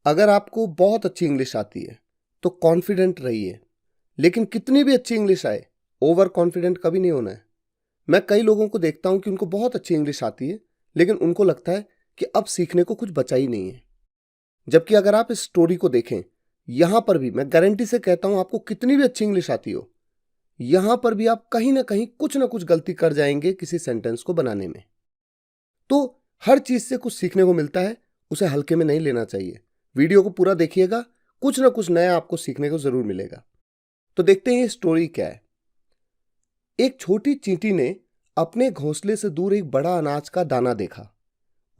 अगर आपको बहुत अच्छी इंग्लिश आती है तो कॉन्फिडेंट रहिए, लेकिन कितनी भी अच्छी इंग्लिश आए ओवर कॉन्फिडेंट कभी नहीं होना है। मैं कई लोगों को देखता हूं कि उनको बहुत अच्छी इंग्लिश आती है लेकिन उनको लगता है कि अब सीखने को कुछ बचा ही नहीं है। जबकि अगर आप इस स्टोरी को देखें, यहां पर भी मैं गारंटी से कहता हूं, आपको कितनी भी अच्छी इंग्लिश आती हो, यहां पर भी आप कहीं ना कुछ गलती कर जाएंगे किसी सेंटेंस को बनाने में। तो हर चीज से कुछ सीखने को मिलता है, उसे हल्के में नहीं लेना चाहिए। वीडियो को पूरा देखिएगा, कुछ ना कुछ नया आपको सीखने को जरूर मिलेगा। तो देखते हैं ये स्टोरी क्या है। एक छोटी चींटी ने अपने घोंसले से दूर एक बड़ा अनाज का दाना देखा।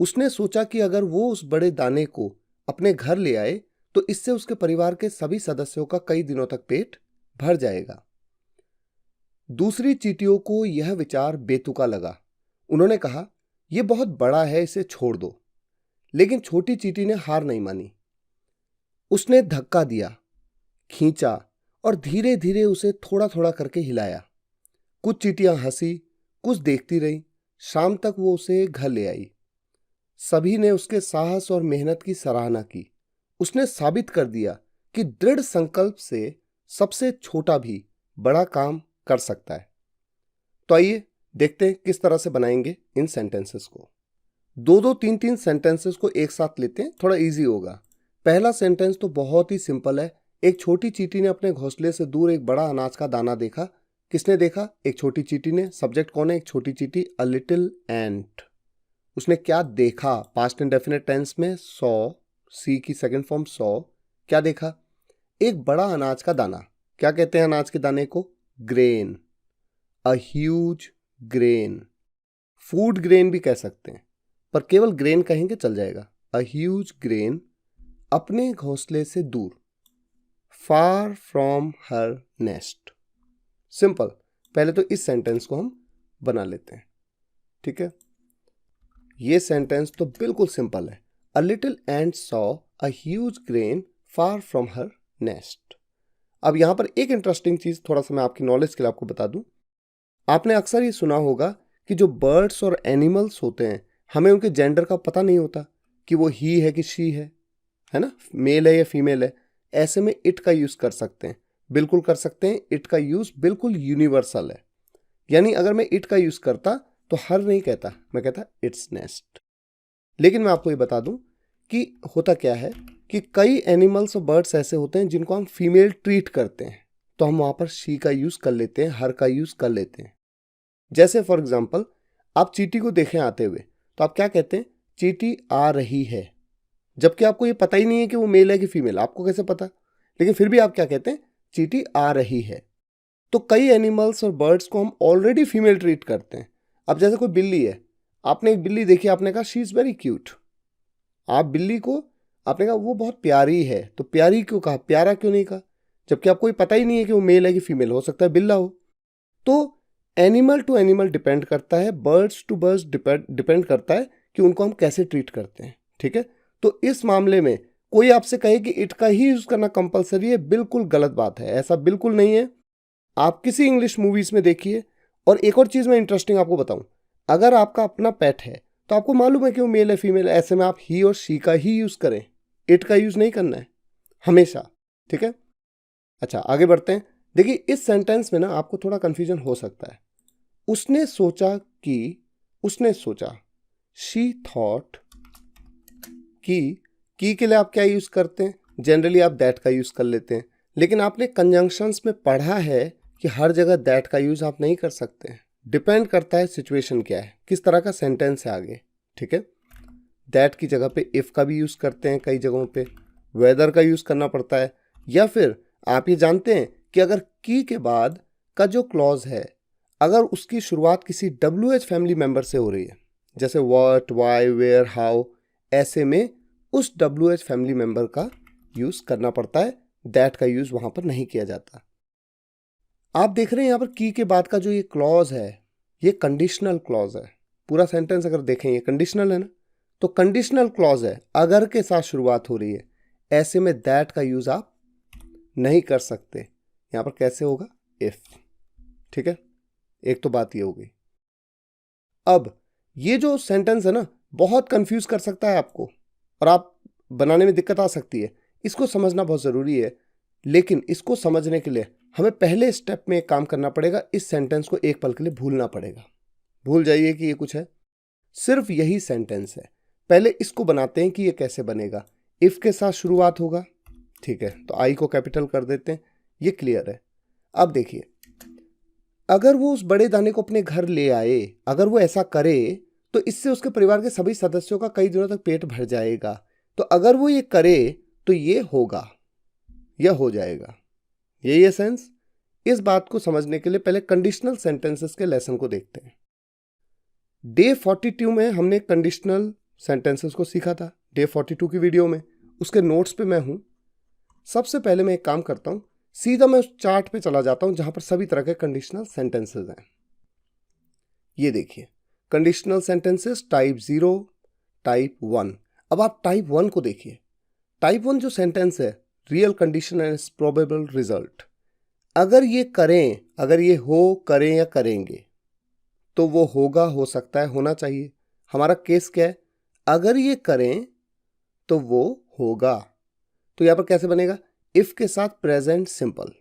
उसने सोचा कि अगर वो उस बड़े दाने को अपने घर ले आए तो इससे उसके परिवार के सभी सदस्यों का कई दिनों तक पेट भर जाएगा। दूसरी चींटियों को यह विचार बेतुका लगा। उन्होंने कहा, यह बहुत बड़ा है, इसे छोड़ दो। लेकिन छोटी चींटी ने हार नहीं मानी। उसने धक्का दिया, खींचा और धीरे धीरे उसे थोड़ा थोड़ा करके हिलाया। कुछ चींटियां हंसी, कुछ देखती रही। शाम तक वो उसे घर ले आई। सभी ने उसके साहस और मेहनत की सराहना की। उसने साबित कर दिया कि दृढ़ संकल्प से सबसे छोटा भी बड़ा काम कर सकता है। तो आइए देखते हैं किस तरह से बनाएंगे इन सेंटेंसेस को। दो दो तीन तीन सेंटेंसेस को एक साथ लेते हैं, थोड़ा इजी होगा। पहला सेंटेंस तो बहुत ही सिंपल है। एक छोटी चींटी ने अपने घोंसले से दूर एक बड़ा अनाज का दाना देखा। किसने देखा? एक छोटी चींटी ने। सब्जेक्ट कौन है? एक छोटी चींटी, अ लिटिल एंट। उसने क्या देखा? पास्ट इंडेफिनिट टेंस में सॉ, सी की सेकंड फॉर्म सॉ। क्या देखा? एक बड़ा अनाज का दाना। क्या कहते हैं अनाज के दाने को? ग्रेन। अ ह्यूज ग्रेन। फूड ग्रेन भी कह सकते हैं, पर केवल ग्रेन कहेंगे चल जाएगा। अ ह्यूज ग्रेन अपने घोंसले से दूर, फार फ्रॉम हर नेस्ट। सिंपल। पहले तो इस सेंटेंस को हम बना लेते हैं, ठीक है। ये सेंटेंस तो बिल्कुल सिंपल है। अ little ant saw a huge grain far from her nest. अब यहां पर एक इंटरेस्टिंग चीज थोड़ा सा मैं आपकी नॉलेज के लिए आपको बता दूं। आपने अक्सर ये सुना होगा कि जो बर्ड्स और एनिमल्स होते हैं, हमें उनके जेंडर का पता नहीं होता कि वो ही है कि शी है ना, मेल है या फीमेल है। ऐसे में इट का यूज कर सकते हैं, बिल्कुल कर सकते हैं। इट का यूज बिल्कुल यूनिवर्सल है। यानी अगर मैं इट का यूज करता तो हर नहीं कहता, मैं कहता इट्स नेस्ट। लेकिन मैं आपको ये बता दूं कि होता क्या है कि कई एनिमल्स और बर्ड्स ऐसे होते हैं जिनको हम फीमेल ट्रीट करते हैं, तो हम वहां पर शी का यूज कर लेते हैं, हर का यूज कर लेते हैं। जैसे फॉर एग्जाम्पल, आप चींटी को देखें आते हुए तो आप क्या कहते हैं? चींटी आ रही है। जबकि आपको ये पता ही नहीं है कि वो मेल है कि फीमेल, आपको कैसे पता? लेकिन फिर भी आप क्या कहते हैं? चींटी आ रही है। तो कई एनिमल्स और बर्ड्स को हम ऑलरेडी फीमेल ट्रीट करते हैं। अब जैसे कोई बिल्ली है, आपने एक बिल्ली देखी, आपने कहा शी इज वेरी क्यूट। आप बिल्ली को आपने कहा वो बहुत प्यारी है, तो प्यारी क्यों कहा, प्यारा क्यों नहीं कहा? जबकि आपको ये पता ही नहीं है कि वो मेल है कि फीमेल, हो सकता है बिल्ला हो। तो एनिमल टू एनिमल डिपेंड करता है, बर्ड्स टू बर्ड्स डिपेंड करता है कि उनको हम कैसे ट्रीट करते हैं, ठीक है। तो इस मामले में कोई आपसे कहे कि इट का ही यूज करना कंपलसरी है, बिल्कुल गलत बात है। ऐसा बिल्कुल नहीं है। आप किसी इंग्लिश मूवीज में देखिए। और एक और चीज मैं इंटरेस्टिंग आपको बताऊं, अगर आपका अपना पेट है तो आपको मालूम है कि वो मेल है फीमेल है, ऐसे में आप ही और शी का ही यूज करें, इट का यूज नहीं करना है हमेशा, ठीक है। अच्छा, आगे बढ़ते हैं। देखिए, इस सेंटेंस में ना आपको थोड़ा कंफ्यूजन हो सकता है। उसने सोचा, शी थॉट की के लिए आप क्या यूज करते हैं? जनरली आप दैट का यूज कर लेते हैं। लेकिन आपने कंजंक्शंस में पढ़ा है कि हर जगह दैट का यूज आप नहीं कर सकते हैं। डिपेंड करता है सिचुएशन क्या है, किस तरह का सेंटेंस है आगे, ठीक है। दैट की जगह पे इफ का भी यूज करते हैं, कई जगहों पे वेदर का यूज करना पड़ता है। या फिर आप ये जानते हैं कि अगर की के बाद का जो क्लॉज है, अगर उसकी शुरुआत किसी WH फैमिली मेंबर से हो रही है, जैसे व्हाट, व्हाई, वेयर, हाउ, ऐसे में उस WH फैमिली मेंबर का यूज करना पड़ता है, दैट का यूज वहां पर नहीं किया जाता। आप देख रहे हैं यहां पर की के बाद का जो ये क्लॉज है, ये कंडीशनल क्लॉज है। पूरा सेंटेंस अगर देखें ये कंडीशनल है ना, तो कंडीशनल क्लॉज है, अगर के साथ शुरुआत हो रही है। ऐसे में दैट का यूज आप नहीं कर सकते। यहां पर कैसे होगा? इफ, ठीक है। एक तो बात ये हो गई। अब ये जो सेंटेंस है ना, बहुत कंफ्यूज कर सकता है आपको, और आप बनाने में दिक्कत आ सकती है, इसको समझना बहुत ज़रूरी है। लेकिन इसको समझने के लिए हमें पहले स्टेप में एक काम करना पड़ेगा, इस सेंटेंस को एक पल के लिए भूलना पड़ेगा। भूल जाइए कि ये कुछ है, सिर्फ यही सेंटेंस है। पहले इसको बनाते हैं कि ये कैसे बनेगा। इफ़ के साथ शुरुआत होगा, ठीक है, तो आई को कैपिटल कर देते हैं, ये क्लियर है। अब देखिए, अगर वो उस बड़े दाने को अपने घर ले आए, अगर वो ऐसा करे तो इससे उसके परिवार के सभी सदस्यों का कई दिनों तक पेट भर जाएगा। तो अगर वो ये करे तो ये होगा, यह हो जाएगा, यही है सेंस। इस बात को समझने के लिए पहले कंडीशनल सेंटेंसेस के लेसन को देखते हैं। डे 42 में हमने कंडीशनल सेंटेंसेस को सीखा था, डे 42 की वीडियो में, उसके नोट्स पे मैं हूं। सबसे पहले मैं एक काम करता हूं, सीधा मैं उस चार्ट पे चला जाता हूं जहां पर सभी तरह के कंडीशनल सेंटेंसेस हैं। ये देखिए, कंडीशनल सेंटेंसेस टाइप 0, टाइप 1। अब आप टाइप 1 को देखिए। टाइप 1 जो सेंटेंस है, real condition and probable result. अगर ये करें, अगर ये हो, करें या करेंगे, तो वो होगा, हो सकता है, होना चाहिए। हमारा केस क्या है, अगर ये करें तो वो होगा। तो यहां पर कैसे बनेगा, इफ के साथ प्रेजेंट सिंपल,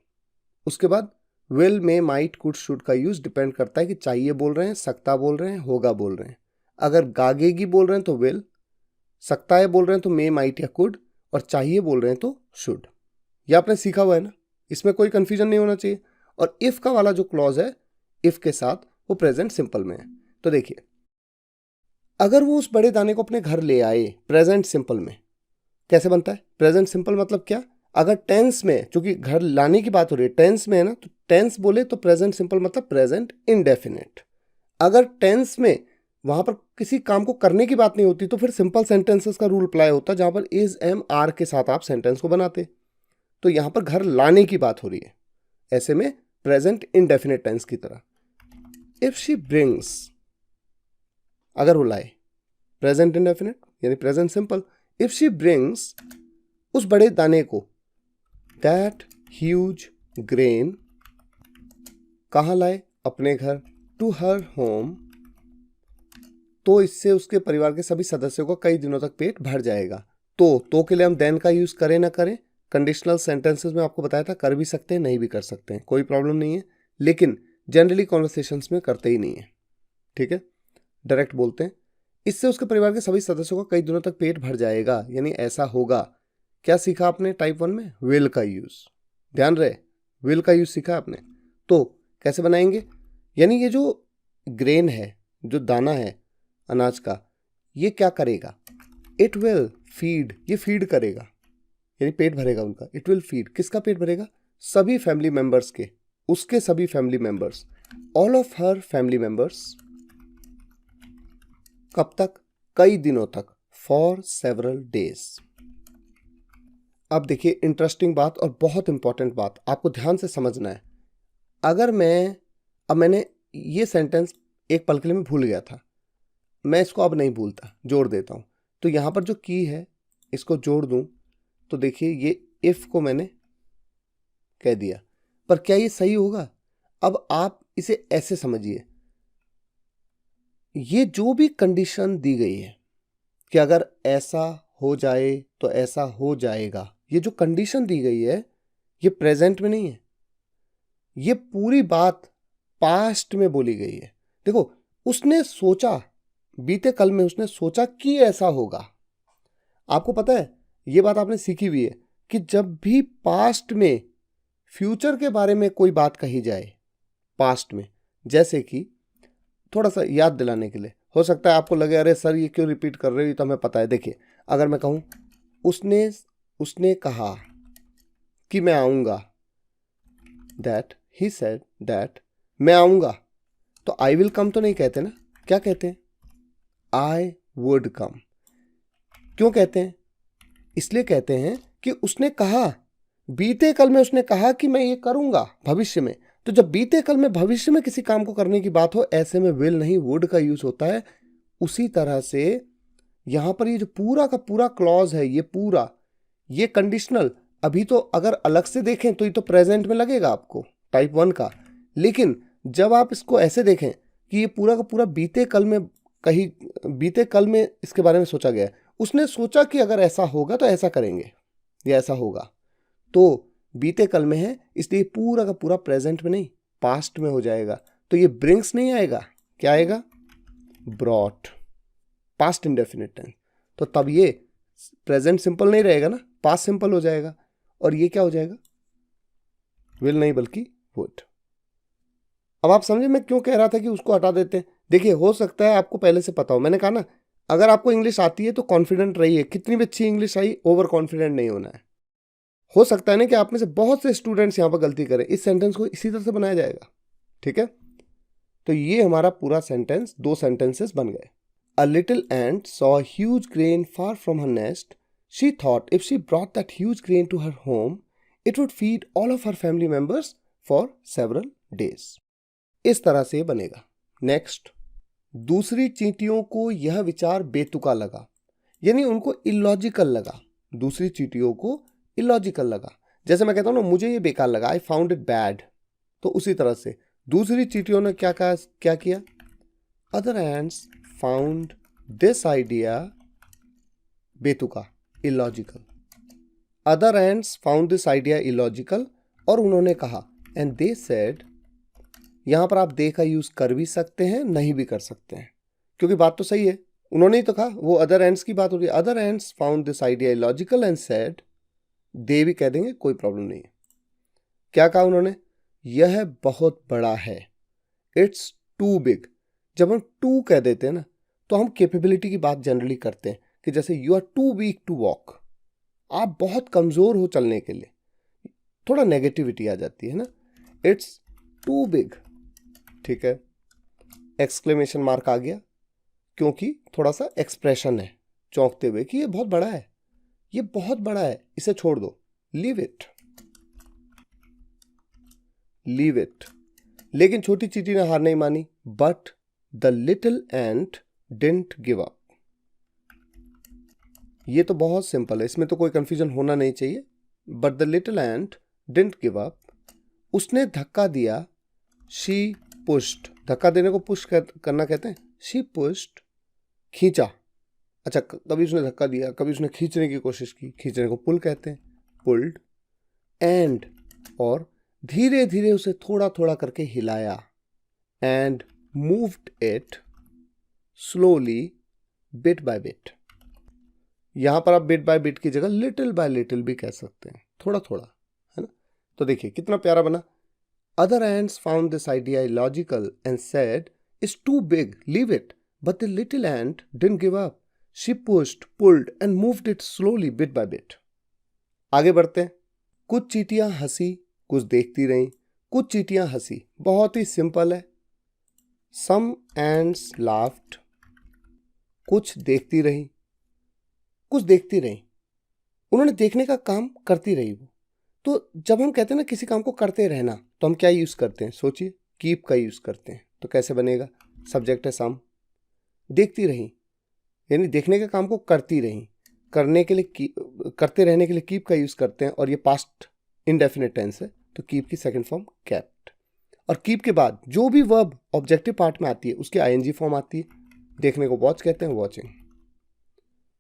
उसके बाद विल, में, माइट, कुड, शुड का यूज डिपेंड करता है कि चाहिए बोल रहे हैं, सकता बोल रहे हैं, होगा बोल रहे हैं। अगर गागेगी बोल रहे हैं तो विल, सकता है बोल रहे हैं तो मे, माइट या कुड, और चाहिए बोल रहे हैं तो शुड। यह आपने सीखा हुआ है ना, इसमें कोई कंफ्यूजन नहीं होना चाहिए। और इफ का वाला जो क्लॉज है, इफ के साथ, वो प्रेजेंट सिंपल में है। तो देखिए, अगर वो उस बड़े दाने को अपने घर ले आए, प्रेजेंट सिंपल में कैसे बनता है, प्रेजेंट सिंपल मतलब क्या, अगर टेंस में, चूंकि घर लाने की बात हो रही है, टेंस में है ना, तो टेंस बोले तो प्रेजेंट सिंपल मतलब प्रेजेंट इंडेफिनिट। अगर टेंस में वहां पर किसी काम को करने की बात नहीं होती तो फिर सिंपल सेंटेंसेस का रूल अप्लाई होता, जहां पर इज, एम, आर के साथ आप सेंटेंस को बनाते। तो यहां पर घर लाने की बात हो रही है, ऐसे में प्रेजेंट इंडेफिनिट टेंस की तरह। इफ शी ब्रिंग्स, अगर वो लाए, प्रेजेंट इंडेफिनिट यानी present simple. If she brings, उस बड़े दाने को, दैट ह्यूज ग्रेन, कहां लाए, अपने घर, टू हर होम, तो इससे उसके परिवार के सभी सदस्यों को कई दिनों तक पेट भर जाएगा। तो के लिए हम देन का यूज करें ना करें, कंडीशनल सेंटेंसेस में आपको बताया था, कर भी सकते हैं, नहीं भी कर सकते हैं, कोई प्रॉब्लम नहीं है। लेकिन जनरली कॉन्वर्सेशंस में करते ही नहीं है, ठीक है, डायरेक्ट बोलते हैं। इससे उसके परिवार के सभी सदस्यों का कई दिनों तक पेट भर जाएगा, यानी ऐसा होगा। क्या सीखा आपने टाइप 1 में, विल का यूज, ध्यान रहे, विल का यूज सीखा आपने। तो कैसे बनाएंगे, यानी ये जो ग्रेन है, जो दाना है अनाज का, ये क्या करेगा, इट विल फीड, ये फीड करेगा, यानी पेट भरेगा उनका। इट विल फीड, किसका पेट भरेगा, सभी फैमिली मेंबर्स के, उसके सभी family members, all of her family members. कब तक, कई दिनों तक, फॉर सेवरल डेज। अब देखिए इंटरेस्टिंग बात और बहुत इंपॉर्टेंट बात, आपको ध्यान से समझना है। अगर मैंने ये सेंटेंस एक पल के लिए मैं भूल गया था, मैं इसको अब नहीं भूलता, जोड़ देता हूं। तो यहां पर जो की है, इसको जोड़ दूं तो देखिए, ये इफ को मैंने कह दिया, पर क्या ये सही होगा। अब आप इसे ऐसे समझिए, ये जो भी कंडीशन दी गई है कि अगर ऐसा हो जाए तो ऐसा हो जाएगा, ये जो कंडीशन दी गई है, ये प्रेजेंट में नहीं है, ये पूरी बात पास्ट में बोली गई है। देखो, उसने सोचा, बीते कल में उसने सोचा कि ऐसा होगा। आपको पता है, ये बात आपने सीखी हुई है कि जब भी पास्ट में फ्यूचर के बारे में कोई बात कही जाए, पास्ट में, जैसे कि थोड़ा सा याद दिलाने के लिए, हो सकता है आपको लगे अरे सर ये क्यों रिपीट कर रहे हो, ये तो हमें पता है। देखिए, अगर मैं कहूं उसने कहा कि मैं आऊंगा, दैट ही सेड दैट, मैं आऊंगा, तो आई विल कम तो नहीं कहते ना, क्या कहते हैं, आई वुड कम। क्यों कहते हैं, इसलिए कहते हैं कि उसने कहा, बीते कल में उसने कहा कि मैं ये करूंगा भविष्य में। तो जब बीते कल में भविष्य में किसी काम को करने की बात हो, ऐसे में विल नहीं वुड का यूज होता है। उसी तरह से यहां पर ये जो पूरा का पूरा क्लॉज है, ये पूरा, ये कंडीशनल, अभी तो अगर अलग से देखें तो ये तो प्रेजेंट में लगेगा आपको टाइप 1 का, लेकिन जब आप इसको ऐसे देखें कि ये पूरा का पूरा बीते कल में इसके बारे में सोचा गया है, उसने सोचा कि अगर ऐसा होगा तो ऐसा करेंगे या ऐसा होगा, तो बीते कल में है इसलिए पूरा का पूरा प्रेजेंट में नहीं पास्ट में हो जाएगा। तो ये ब्रिंग्स नहीं आएगा, क्या आएगा? Brought, past indefinite tense. तो तब ये प्रेजेंट सिंपल नहीं रहेगा ना, पास्ट सिंपल हो जाएगा। और ये क्या हो जाएगा? विल नहीं बल्कि वुड। अब आप समझे मैं क्यों कह रहा था कि उसको हटा देते हैं। देखिए हो सकता है आपको पहले से पता हो, मैंने कहा ना अगर आपको इंग्लिश आती है तो कॉन्फिडेंट रहिए, कितनी भी अच्छी इंग्लिश आई ओवर कॉन्फिडेंट नहीं होना है। हो सकता है ना कि आप में से बहुत से स्टूडेंट्स यहां पर गलती करें, इस सेंटेंस को इसी तरह से बनाया जाएगा, ठीक है। तो ये हमारा पूरा सेंटेंस 2 सेंटेंसेस बन गए। A little ant saw a huge grain far from her nest, she thought if she brought that huge grain to her home it would feed all of her family members for several days. इस तरह से बनेगा। Next, दूसरी चींटियों को यह विचार बेतुका लगा, यानी उनको इलॉजिकल लगा। दूसरी चींटियों को इलॉजिकल लगा, जैसे मैं कहता हूं ना मुझे ये बेकार लगा, आई फाउंड इट बैड, तो उसी तरह से दूसरी चींटियों ने क्या कहा, क्या किया? Other ends found this idea बेतुका, illogical. Other ends found this idea illogical, और उन्होंने कहा एंड दे सेड, यहां पर आप दे का यूज कर भी सकते हैं नहीं भी कर सकते हैं, क्योंकि बात तो सही है, उन्होंने ही तो कहा, वो अदर एंड्स की बात हो रही है। Other ends found this idea illogical and said, दे भी कह देंगे कोई प्रॉब्लम नहीं है। क्या कहा उन्होंने? यह बहुत बड़ा है, इट्स टू बिग। जब हम टू कह देते हैं ना तो हम कैपेबिलिटी की बात जनरली करते हैं कि जैसे you are too weak to walk, आप बहुत कमजोर हो चलने के लिए, थोड़ा नेगेटिविटी आ जाती है ना। इट्स टू बिग, ठीक है, एक्सक्लेमेशन मार्क आ गया, क्योंकि थोड़ा सा एक्सप्रेशन है चौंकते हुए कि ये बहुत बड़ा है, ये बहुत बड़ा है, इसे छोड़ दो, लीव इट, लीव इट। लेकिन छोटी चींटी ने हार नहीं मानी। But the little ant didn't give up. ये तो बहुत सिंपल है, इसमें तो कोई कंफ्यूजन होना नहीं चाहिए। But the little ant didn't give up, उसने धक्का दिया। शी पुश्ड, धक्का देने को पुश करना कहते हैं। शी पुश्ड, खींचा। अच्छा, कभी उसने धक्का दिया, कभी उसने खींचने की कोशिश की, खींचने को पुल कहते हैं, पुल्ड। एंड, और धीरे धीरे उसे थोड़ा थोड़ा करके हिलाया। And moved it slowly bit by bit. यहां पर आप बिट बाय बिट की जगह लिटिल बाय लिटिल भी कह सकते हैं, थोड़ा थोड़ा, है ना। तो देखिए कितना प्यारा बना। Other ants found this idea illogical and said, it's too big, leave it. But the little ant didn't give up. She pushed, pulled and moved it slowly bit by bit. आगे बढ़ते हैं। कुछ चींटियां हंसी, कुछ देखती रहीं। कुछ चींटियां हंसी, बहुत ही सिंपल है। Some ants laughed. कुछ देखती रहीं, कुछ देखती रहीं। उन्होंने देखने का काम करती रही वो। तो जब हम कहते हैं ना किसी काम को करते रहना, तो हम क्या यूज करते हैं? सोचिए, कीप का यूज करते हैं। तो कैसे बनेगा? सब्जेक्ट है सम, देखती रही, यानी देखने के काम को करती रही, करने के लिए करते रहने के लिए कीप का यूज करते हैं, और ये पास्ट इंडेफिनिट टेंस है, तो कीप की सेकंड फॉर्म केप्ट। और कीप के बाद जो भी वर्ब ऑब्जेक्टिव पार्ट में आती है उसकी आईएनजी फॉर्म आती है। देखने को वॉच कहते हैं, वॉचिंग।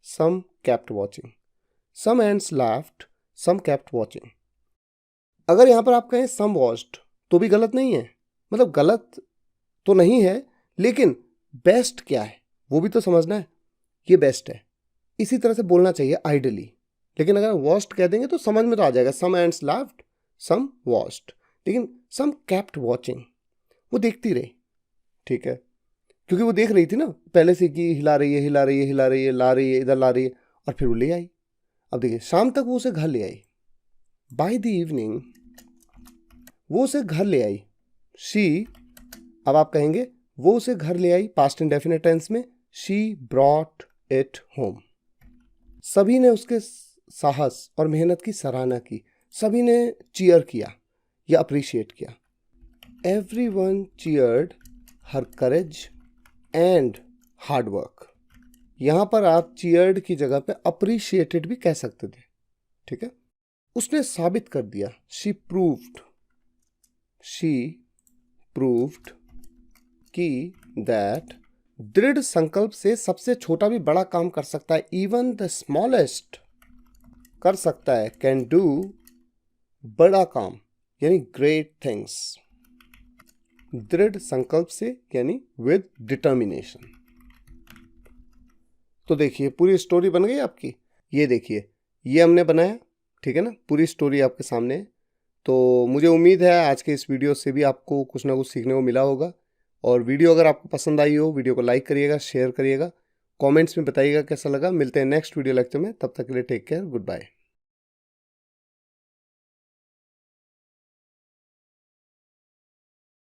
सम केप्ट वॉचिंग, सम एंड्स लाफ्ड, सम केप्ट वॉचिंग। अगर यहां पर आप कहें सम वॉच्ड तो भी गलत नहीं है, मतलब गलत तो नहीं है, लेकिन बेस्ट क्या है वो भी तो समझना है। ये बेस्ट है, इसी तरह से बोलना चाहिए आइडली। लेकिन अगर वॉच्ड कह देंगे तो समझ में तो आ जाएगा, सम एंड्स लाफ्ड, सम वॉच्ड। लेकिन सम केप्ट वॉचिंग, वो देखती रही, ठीक है, क्योंकि वो देख रही थी ना पहले से कि हिला रही है, हिला रही है, हिला रही है, ला रही है, इधर ला रही है, और फिर वो ले आई। अब देखिए शाम तक वो उसे घर ले आई। बाय द इवनिंग वो उसे घर ले आई। शी, अब आप कहेंगे वो उसे घर ले आई, पास्ट इंडेफिनिट टेंस में, शी ब्रॉट इट होम। सभी ने उसके साहस और मेहनत की सराहना की, सभी ने चीयर किया या अप्रिशिएट किया। Everyone cheered her courage and hard work. यहां पर आप चीयर्ड की जगह पे अप्रिशिएटेड भी कह सकते थे, ठीक है। उसने साबित कर दिया, शी प्रूव्ड, शी प्रूव्ड कि दैट दृढ़ संकल्प से सबसे छोटा भी बड़ा काम कर सकता है, इवन द स्मॉलेस्ट कर सकता है, कैन डू बड़ा काम, यानी ग्रेट थिंग्स। दृढ़ संकल्प से यानी विद डिटर्मिनेशन। तो देखिए पूरी स्टोरी बन गई आपकी। ये देखिए ये हमने बनाया, ठीक है ना, पूरी स्टोरी आपके सामने है। तो मुझे उम्मीद है आज के इस वीडियो से भी आपको कुछ ना कुछ सीखने को मिला होगा। और वीडियो अगर आपको पसंद आई हो, वीडियो को लाइक करिएगा, शेयर करिएगा, कमेंट्स में बताइएगा कैसा लगा। मिलते हैं नेक्स्ट वीडियो लेक्चर में, तब तक के लिए टेक केयर, गुड बाय।